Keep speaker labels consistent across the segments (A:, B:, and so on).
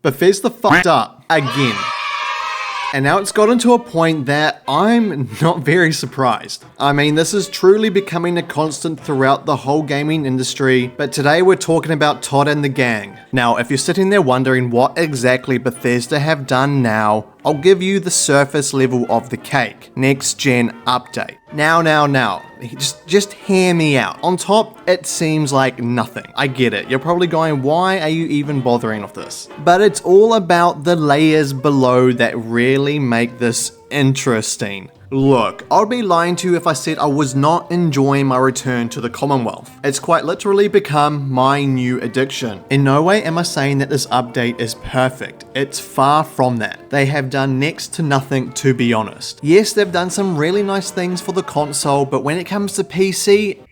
A: Bethesda fucked up again. And now it's gotten to a point that I'm not very surprised. I mean, this is truly becoming a constant throughout the whole gaming industry, but today we're talking about Todd and the gang. Now, if you're sitting there wondering what exactly Bethesda have done now, I'll give you the surface level of the cake. Next gen update. Now. Just hear me out. On top, it seems like nothing. I get it. You're probably going, why are you even bothering with this? But it's all about the layers below that really make this interesting. Look, I'd be lying to you if I said I was not enjoying my return to the Commonwealth. It's quite literally become my new addiction. In no way am I saying that this update is perfect. It's far from that. They have done next to nothing, to be honest. Yes, they've done some really nice things for the console, but when it comes to PC,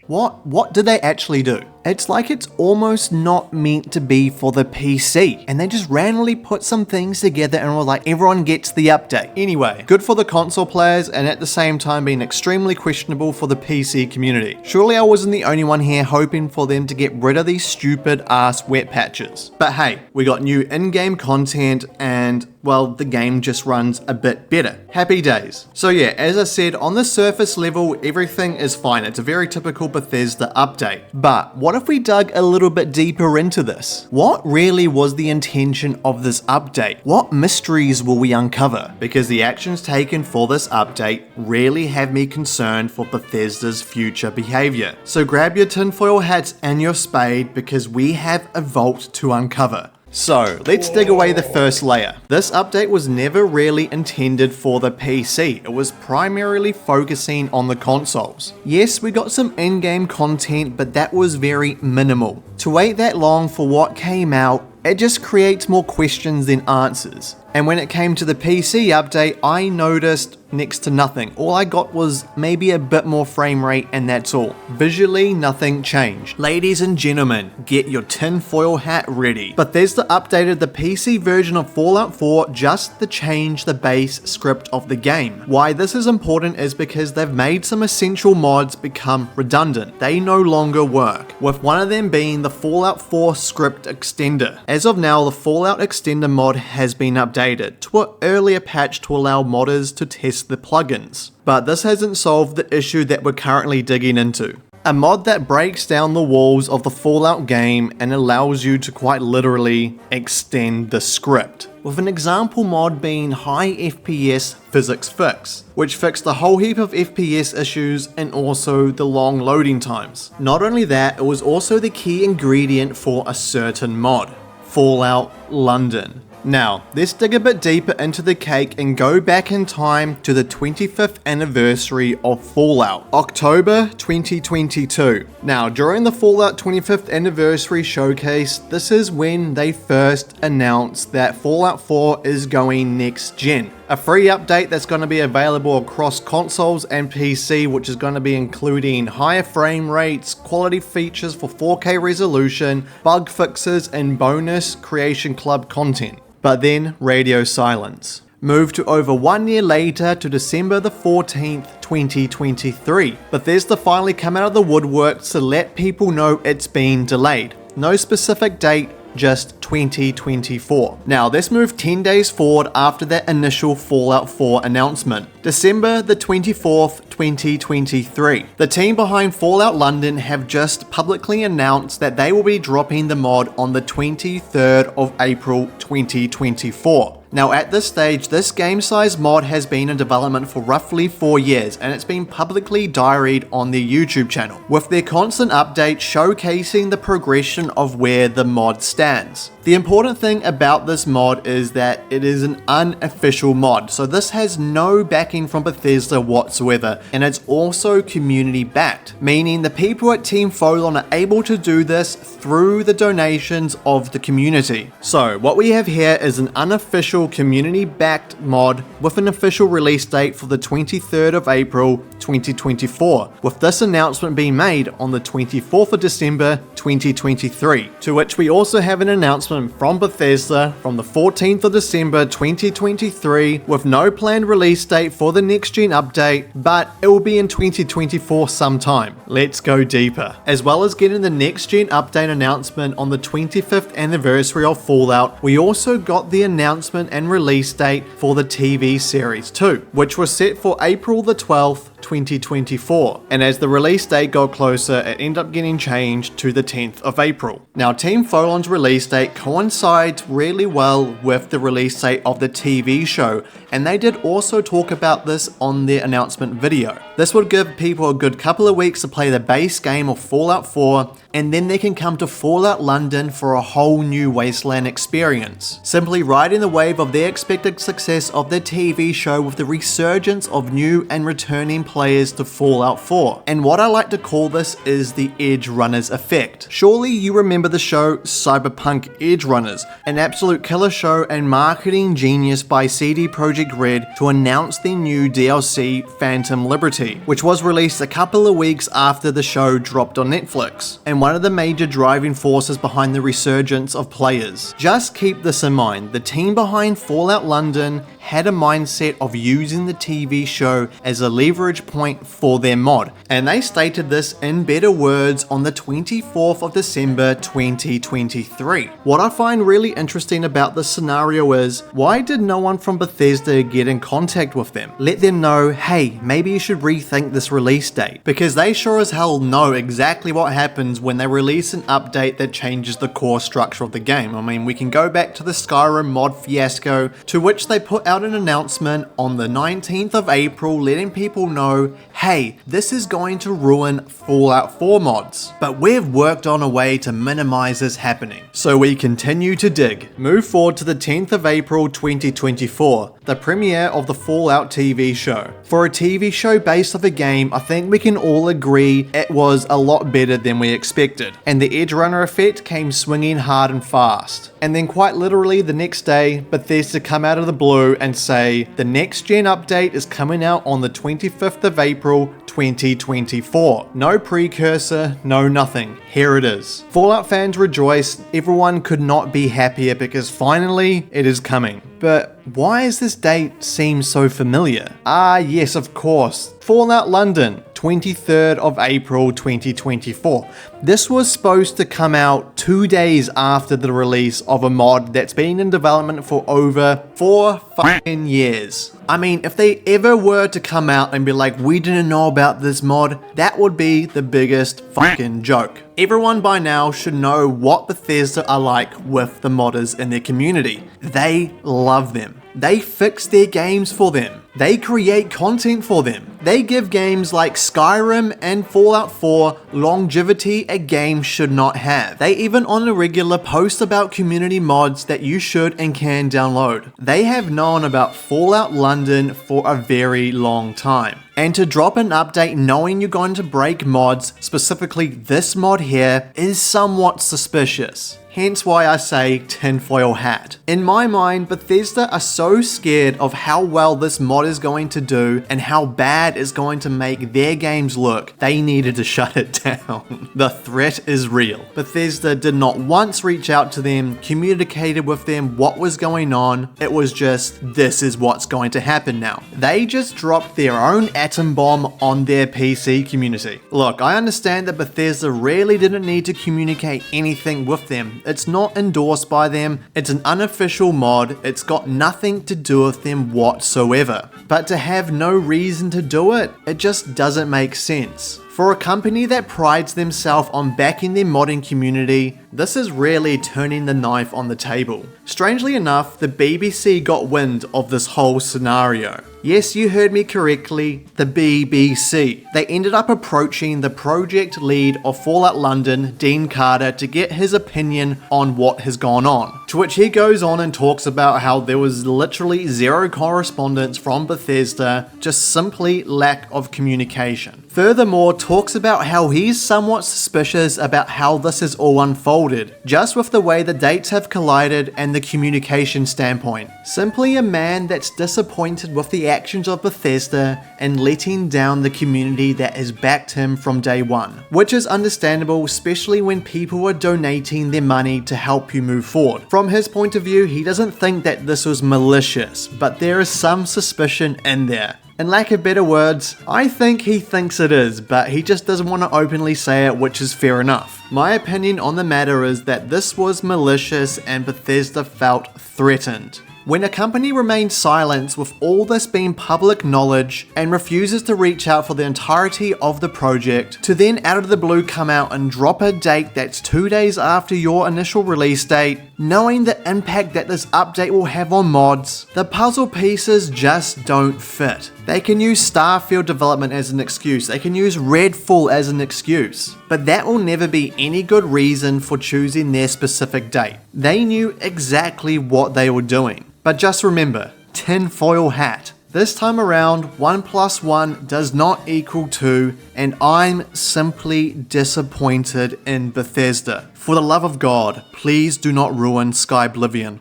A: what did they actually do? It's like it's almost not meant to be for the PC, and they just randomly put some things together and were like, everyone gets the update. Anyway, good for the console players, and at the same time being extremely questionable for the PC community. Surely I wasn't the only one here hoping for them to get rid of these stupid ass wet patches. But hey, we got new in-game content and, well, the game just runs a bit better. Happy days. So yeah, as I said, on the surface level, everything is fine. It's a very typical Bethesda update. But what if we dug a little bit deeper into this? What really was the intention of this update? What mysteries will we uncover? Because the actions taken for this update really have me concerned for Bethesda's future behavior. So grab your tinfoil hats and your spade because we have a vault to uncover. So, let's dig away the first layer. This update was never really intended for the PC. It was primarily focusing on the consoles. Yes, we got some in-game content, but that was very minimal. To wait that long for what came out, it just creates more questions than answers. And when it came to the PC update, I noticed next to nothing. All I got was maybe a bit more frame rate and that's all. Visually, nothing changed. Ladies and gentlemen, get your tinfoil hat ready. Bethesda updated the PC version of Fallout 4 just to change the base script of the game. Why this is important is because they've made some essential mods become redundant. They no longer work, with one of them being the Fallout 4 script extender. As of now, the Fallout extender mod has been updated to an earlier patch to allow modders to test the plugins. But this hasn't solved the issue that we're currently digging into. A mod that breaks down the walls of the Fallout game and allows you to quite literally extend the script. With an example mod being High FPS Physics Fix, which fixed a whole heap of FPS issues and also the long loading times. Not only that, it was also the key ingredient for a certain mod, Fallout London. Now, let's dig a bit deeper into the cake and go back in time to the 25th anniversary of Fallout, October 2022. Now, during the Fallout 25th anniversary showcase, this is when they first announced that Fallout 4 is going next gen. A free update that's going to be available across consoles and PC, which is going to be including higher frame rates, quality features for 4K resolution, bug fixes, and bonus Creation Club content. But then, radio silence. Moved to over 1 year later to December the 14th, 2023. Bethesda finally come out of the woodwork to let people know it's been delayed. No specific date, just 2024. Now, let's move 10 days forward after that initial Fallout 4 announcement. December the 24th, 2023. The team behind Fallout London have just publicly announced that they will be dropping the mod on the 23rd of April, 2024. Now at this stage, this game size mod has been in development for roughly 4 years and it's been publicly diaried on their YouTube channel, with their constant updates showcasing the progression of where the mod stands. The important thing about this mod is that it is an unofficial mod, so this has no backing from Bethesda whatsoever, and it's also community backed, meaning the people at Team Folon are able to do this through the donations of the community. So what we have here is an unofficial official community-backed mod with an official release date for the 23rd of April 2024, with this announcement being made on the 24th of December 2023, to which we also have an announcement from Bethesda from the 14th of December 2023 with no planned release date for the next gen update, but it will be in 2024 sometime. Let's go deeper. As well as getting the next gen update announcement on the 25th anniversary of Fallout, we also got the announcement and release date for the TV series too, which was set for April the 12th, 2024, and as the release date got closer, it ended up getting changed to the 10th of April. Now, Team Folon's release date coincides really well with the release date of the TV show, and they did also talk about this on their announcement video. This would give people a good couple of weeks to play the base game of Fallout 4, and then they can come to Fallout London for a whole new Wasteland experience, simply riding the wave of their expected success of the TV show with the resurgence of new and returning players to Fallout 4. And what I like to call this is the Edgerunners Effect. Surely you remember the show Cyberpunk Edgerunners, an absolute killer show and marketing genius by CD Projekt Red to announce the new DLC Phantom Liberty, which was released a couple of weeks after the show dropped on Netflix, and one of the major driving forces behind the resurgence of players. Just keep this in mind, the team behind Fallout London had a mindset of using the TV show as a leverage point for their mod, and they stated this in better words on the 24th of December 2023. What I find really interesting about this scenario is, why did no one from Bethesda get in contact with them? Let them know, hey, maybe you should rethink this release date, because they sure as hell know exactly what happens when they release an update that changes the core structure of the game. I mean, we can go back to the Skyrim mod fiasco, to which they put out an announcement on the 19th of April letting people know, hey, this is going to ruin Fallout 4 mods, but we've worked on a way to minimize this happening. So we continue to dig. Move forward to the 10th of April 2024, the premiere of the Fallout TV show. For a TV show based off a game, I think we can all agree it was a lot better than we expected, and the Edgerunner Effect came swinging hard and fast. And then quite literally the next day, Bethesda come out of the blue and say the next gen update is coming out on the 25th of April 2024. No precursor, no nothing. Here it is. Fallout fans rejoiced. Everyone could not be happier because finally it is coming. But why does this date seem so familiar? Ah, yes, of course. Fallout London, 23rd of April 2024. This was supposed to come out 2 days after the release of a mod that's been in development for over 4 fucking years. I mean, if they ever were to come out and be like, we didn't know about this mod, that would be the biggest fucking joke. Everyone by now should know what Bethesda are like with the modders in their community. They love them. They fix their games for them. They create content for them. They give games like Skyrim and Fallout 4 longevity a game should not have. They even on a regular post about community mods that you should and can download. They have known about Fallout London for a very long time. And to drop an update knowing you're going to break mods, specifically this mod here, is somewhat suspicious. Hence why I say tinfoil hat. In my mind, Bethesda are so scared of how well this mod is going to do and how bad it's going to make their games look, they needed to shut it down. The threat is real. Bethesda did not once reach out to them, communicated with them what was going on. It was just, this is what's going to happen now. They just dropped their own atom bomb on their PC community. Look, I understand that Bethesda really didn't need to communicate anything with them. It's not endorsed by them, it's an unofficial mod, it's got nothing to do with them whatsoever. But to have no reason to do it, it just doesn't make sense. For a company that prides themselves on backing their modding community, this is really turning the knife on the table. Strangely enough, the BBC got wind of this whole scenario. Yes, you heard me correctly, the BBC. They ended up approaching the project lead of Fallout London, Dean Carter, to get his opinion on what has gone on. To which he goes on and talks about how there was literally zero correspondence from Bethesda, just simply lack of communication. Furthermore, talks about how he's somewhat suspicious about how this has all unfolded, just with the way the dates have collided and the communication standpoint. Simply a man that's disappointed with the actions of Bethesda and letting down the community that has backed him from day one, which is understandable, especially when people are donating their money to help you move forward. From his point of view, he doesn't think that this was malicious, but there is some suspicion in there. In lack of better words, I think he thinks it is, but he just doesn't want to openly say it, which is fair enough. My opinion on the matter is that this was malicious and Bethesda felt threatened. When a company remains silent with all this being public knowledge and refuses to reach out for the entirety of the project, to then out of the blue come out and drop a date that's 2 days after your initial release date, knowing the impact that this update will have on mods, the puzzle pieces just don't fit. They can use Starfield development as an excuse, they can use Redfall as an excuse, but that will never be any good reason for choosing their specific date. They knew exactly what they were doing. But just remember, tinfoil hat. This time around, 1 + 1 does not equal 2, and I'm simply disappointed in Bethesda. For the love of God, please do not ruin Skyblivion.